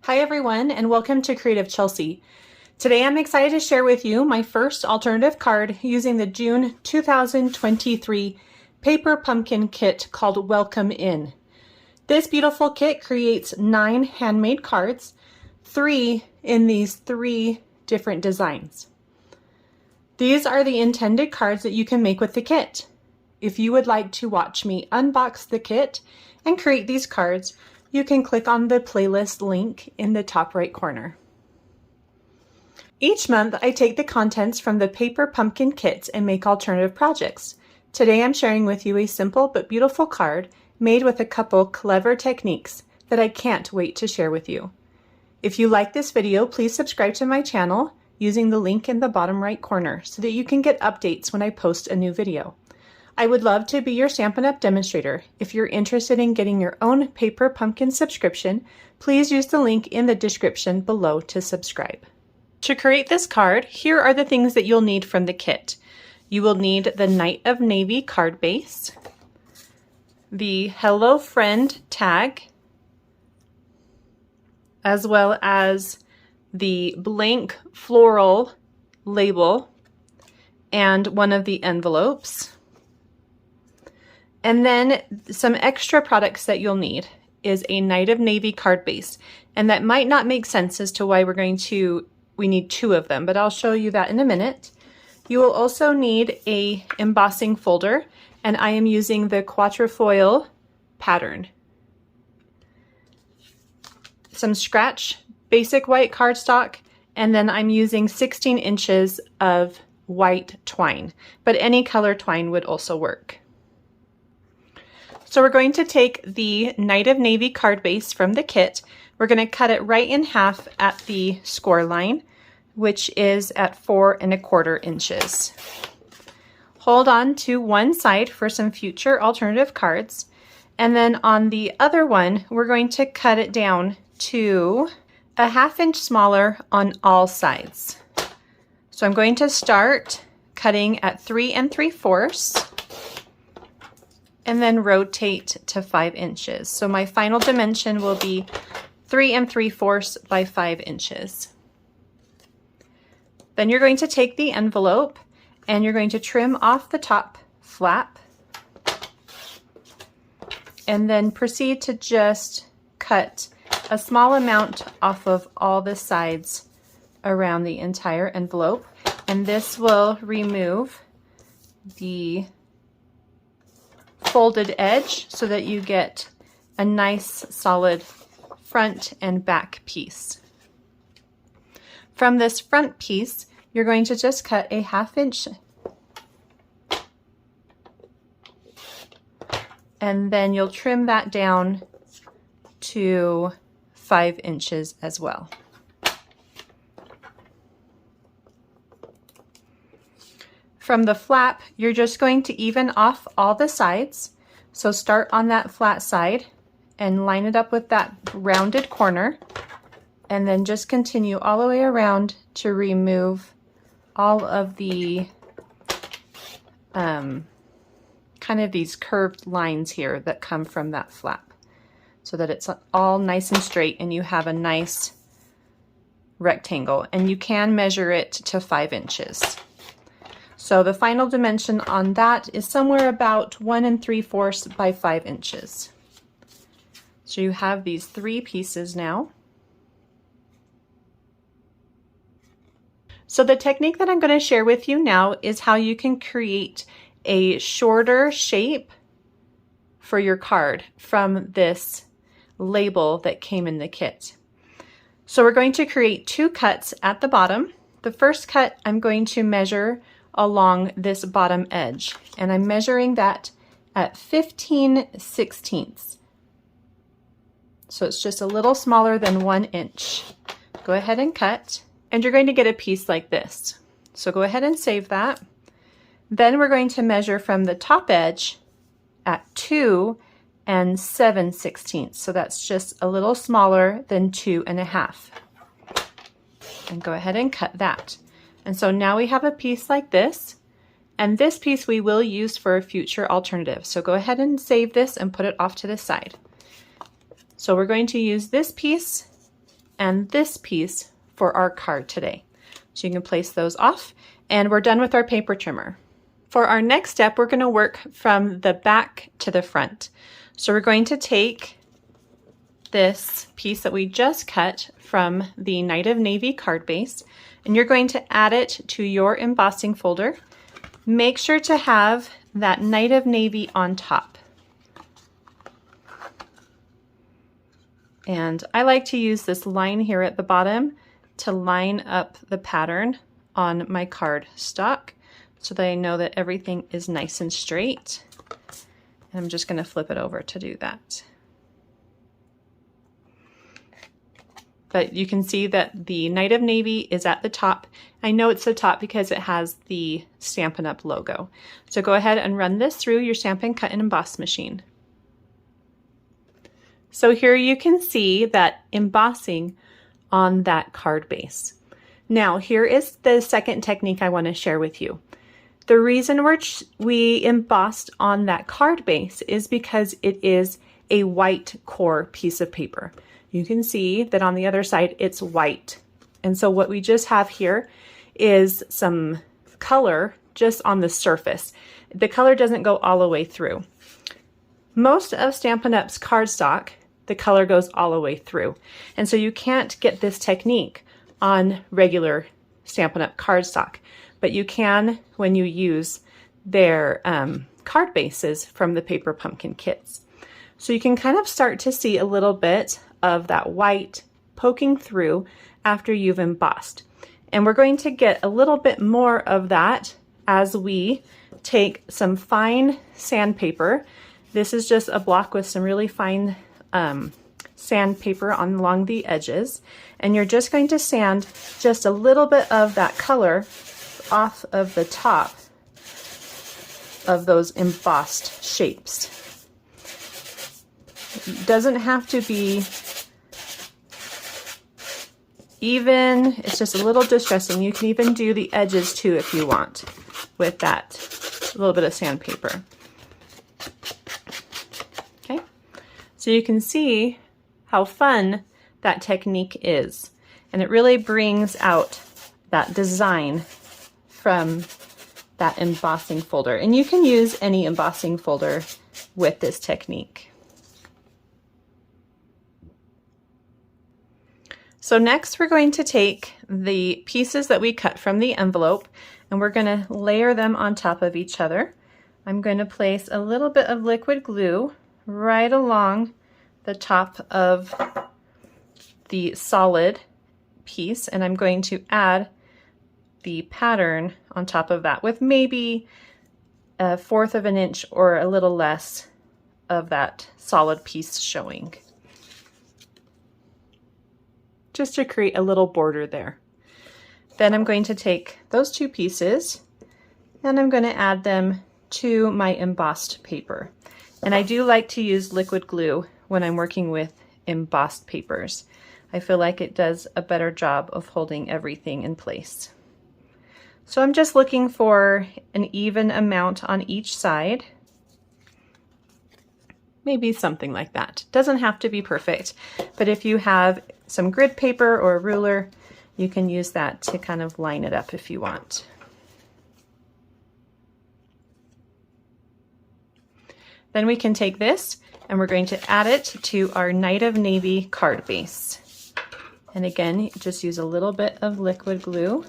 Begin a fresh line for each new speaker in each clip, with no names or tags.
Hi everyone, and welcome to Creative Chelsey. Today I'm excited to share with you my first alternative card using the June 2023 paper pumpkin kit called Welcome In. This beautiful kit creates 9 handmade cards, 3 in these 3 different designs. These are the intended cards that you can make with the kit. If you would like to watch me unbox the kit and create these cards, you can click on the playlist link in the top right corner. Each month, I take the contents from the paper pumpkin kits and make alternative projects. Today, I'm sharing with you a simple but beautiful card made with a couple clever techniques that I can't wait to share with you. If you like this video, please subscribe to my channel using the link in the bottom right corner so that you can get updates when I post a new video. I would love to be your Stampin' Up! Demonstrator. If you're interested in getting your own paper pumpkin subscription, please use the link in the description below to subscribe. To create this card, here are the things that you'll need from the kit. You will need the Knight of Navy Cardbase, the Hello Friend tag, as well as the blank floral label and one of the envelopes. And then some extra products that you'll need is a Knight of Navy Cardbase. And that might not make sense as to why we need 2 of them, but I'll show you that in a minute. You will also need a embossing folder, and I am using the quatrefoil pattern. Some scratch basic white cardstock, and then I'm using 16 inches of white twine, but any color twine would also work. So we're going to take the Knight of Navy Cardbase from the kit. We're going to cut it right in half at the score line, which is at 4 1/4 inches. Hold on to one side for some future alternative cards. And then on the other one, we're going to cut it down to a 1/2 inch smaller on all sides. So I'm going to start cutting at 3 3/4 and then rotate to 5 inches. So my final dimension will be 3 3/4 by 5 inches. Then you're going to take the envelope and you're going to trim off the top flap and then proceed to just cut a small amount off of all the sides around the entire envelope. And this will remove the folded edge so that you get a nice solid front and back piece. From this front piece, you're going to just cut a 1/2 inch and then you'll trim that down to 5 inches as well. From the flap, you're just going to even off all the sides. So start on that flat side and line it up with that rounded corner, and then just continue all the way around to remove all of the kind of these curved lines here that come from that flap, so that it's all nice and straight and you have a nice rectangle, and you can measure it to 5 inches. So the final dimension on that is somewhere about 1 3/4 by 5 inches. So you have these 3 pieces now. So the technique that I'm going to share with you now is how you can create a shorter shape for your card from this label that came in the kit. So we're going to create 2 cuts at the bottom. The first cut I'm going to measure along this bottom edge, and I'm measuring that at 15/16. So it's just a little smaller than 1 inch. Go ahead and cut, and you're going to get a piece like this. So go ahead and save that. Then we're going to measure from the top edge at 2 7/16. So that's just a little smaller than 2 1/2. And go ahead and cut that. And so now we have a piece like this, and this piece we will use for a future alternative. So go ahead and save this and put it off to the side. So we're going to use this piece and this piece for our card today. So you can place those off, and we're done with our paper trimmer. For our next step, we're going to work from the back to the front. So we're going to take this piece that we just cut from the Night of Navy Cardbase, and you're going to add it to your embossing folder. Make sure to have that Night of Navy on top. And I like to use this line here at the bottom to line up the pattern on my card stock so that I know that everything is nice and straight. And I'm just going to flip it over to do that. But you can see that the Night of Navy is at the top. I know it's the top because it has the Stampin' Up! Logo. So go ahead and run this through your Stampin' Cut and Emboss machine. So here you can see that embossing on that card base. Now here is the second technique I want to share with you. The reason we embossed on that card base is because it is a white core piece of paper. You can see that on the other side it's white. And so what we just have here is some color just on the surface. The color doesn't go all the way through. Most of Stampin' Up's cardstock, the color goes all the way through. And so you can't get this technique on regular Stampin' Up! Cardstock, but you can when you use their card bases from the Paper Pumpkin kits. So you can kind of start to see a little bit of that white poking through after you've embossed. And we're going to get a little bit more of that as we take some fine sandpaper. This is just a block with some really fine sandpaper along the edges, and you're just going to sand just a little bit of that color off of the top of those embossed shapes. It doesn't have to be even, it's just a little distressing. You can even do the edges too if you want with that little bit of sandpaper. Okay, so you can see how fun that technique is, and it really brings out that design from that embossing folder. And you can use any embossing folder with this technique. So next we're going to take the pieces that we cut from the envelope and we're going to layer them on top of each other. I'm going to place a little bit of liquid glue right along the top of the solid piece, and I'm going to add the pattern on top of that with maybe 1/4 of an inch or a little less of that solid piece showing, just to create a little border there. Then I'm going to take those two pieces and I'm going to add them to my embossed paper. And I do like to use liquid glue when I'm working with embossed papers. I feel like it does a better job of holding everything in place. So I'm just looking for an even amount on each side. Maybe something like that. Doesn't have to be perfect, but if you have some grid paper or a ruler, you can use that to kind of line it up if you want. Then we can take this and we're going to add it to our Night of Navy card base. And again, just use a little bit of liquid glue.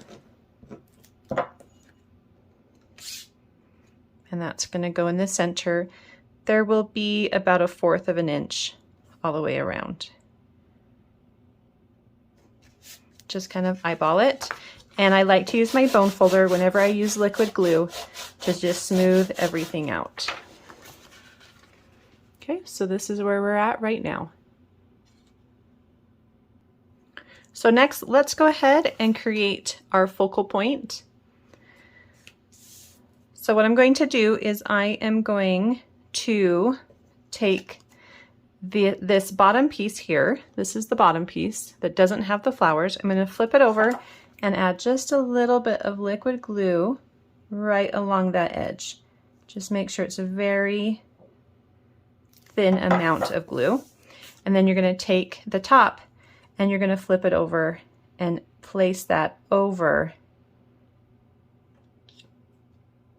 And that's going to go in the center. There will be about 1/4 of an inch all the way around. Just kind of eyeball it. And I like to use my bone folder whenever I use liquid glue to just smooth everything out. Okay, so this is where we're at right now. So next, let's go ahead and create our focal point. So what I'm going to do is I am going to take this bottom piece here. This is the bottom piece that doesn't have the flowers. I'm going to flip it over and add just a little bit of liquid glue right along that edge. Just make sure it's a very thin amount of glue. And then you're going to take the top and you're going to flip it over and place that over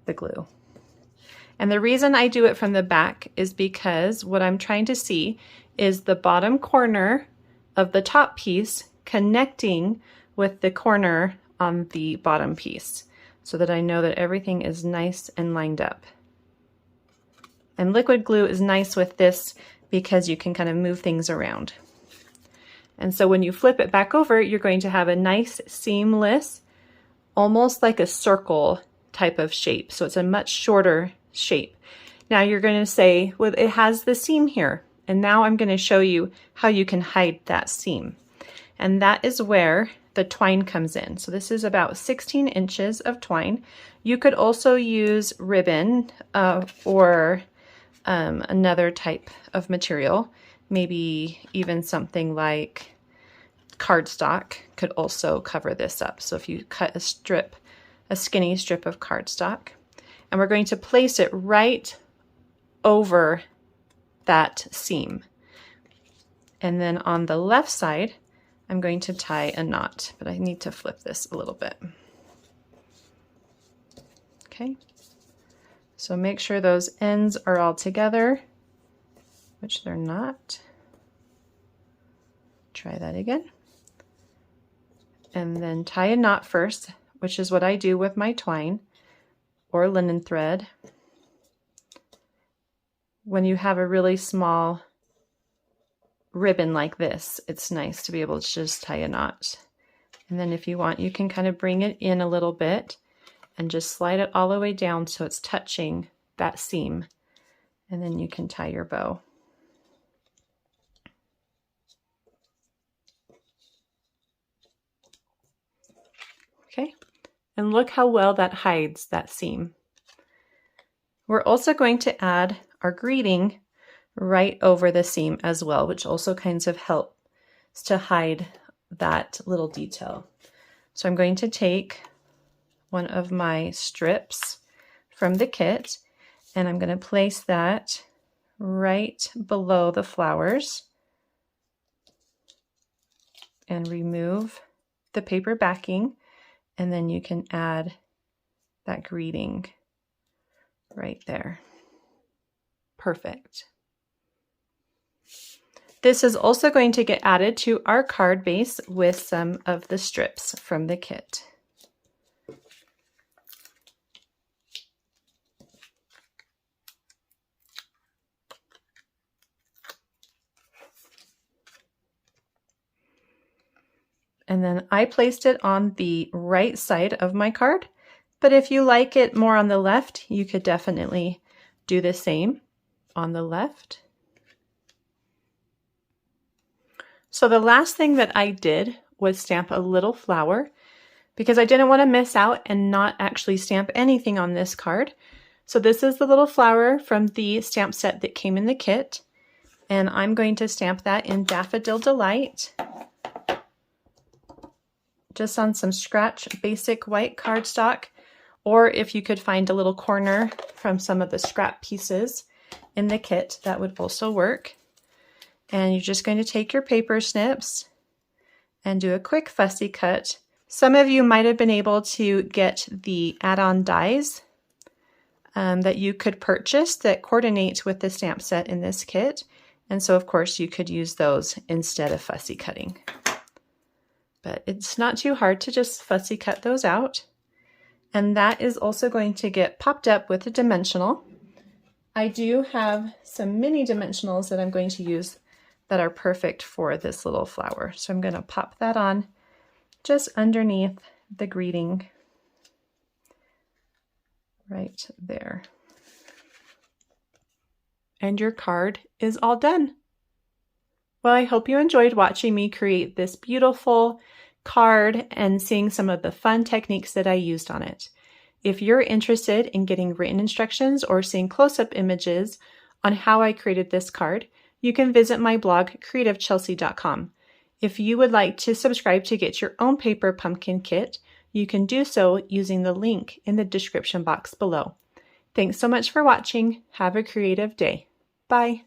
the glue. And the reason I do it from the back is because what I'm trying to see is the bottom corner of the top piece connecting with the corner on the bottom piece, so that I know that everything is nice and lined up. And liquid glue is nice with this because you can kind of move things around. And so when you flip it back over, you're going to have a nice seamless, almost like a circle type of shape. So it's a much shorter shape. Now you're going to say, well, it has the seam here. And now I'm going to show you how you can hide that seam. And that is where the twine comes in. So this is about 16 inches of twine. You could also use ribbon or another type of material. Maybe even something like cardstock could also cover this up. So if you cut a skinny strip of cardstock, and we're going to place it right over that seam. And then on the left side, I'm going to tie a knot, but I need to flip this a little bit. Okay, so make sure those ends are all together, which they're not. Try that again. And then tie a knot first, which is what I do with my twine or linen thread. When you have a really small ribbon like this, it's nice to be able to just tie a knot. And then if you want, you can kind of bring it in a little bit and just slide it all the way down so it's touching that seam. And then you can tie your bow. Okay, and look how well that hides that seam. We're also going to add our greeting right over the seam as well, which also kind of helps to hide that little detail. So I'm going to take one of my strips from the kit and I'm going to place that right below the flowers and remove the paper backing, and then you can add that greeting right there. Perfect. This is also going to get added to our card base with some of the strips from the kit. And then I placed it on the right side of my card, but if you like it more on the left, you could definitely do the same on the left. So the last thing that I did was stamp a little flower because I didn't want to miss out and not actually stamp anything on this card. So this is the little flower from the stamp set that came in the kit, and I'm going to stamp that in Daffodil Delight, just on some scratch basic white cardstock, or if you could find a little corner from some of the scrap pieces in the kit, that would also work. And you're just going to take your paper snips and do a quick fussy cut. Some of you might have been able to get the add-on dies that you could purchase that coordinate with the stamp set in this kit. And so of course you could use those instead of fussy cutting. But it's not too hard to just fussy cut those out. And that is also going to get popped up with a dimensional. I do have some mini dimensionals that I'm going to use that are perfect for this little flower. So I'm going to pop that on just underneath the greeting right there. And your card is all done. Well, I hope you enjoyed watching me create this beautiful card and seeing some of the fun techniques that I used on it. If you're interested in getting written instructions or seeing close-up images on how I created this card, you can visit my blog, creativechelsey.com. If you would like to subscribe to get your own paper pumpkin kit, you can do so using the link in the description box below. Thanks so much for watching. Have a creative day. Bye.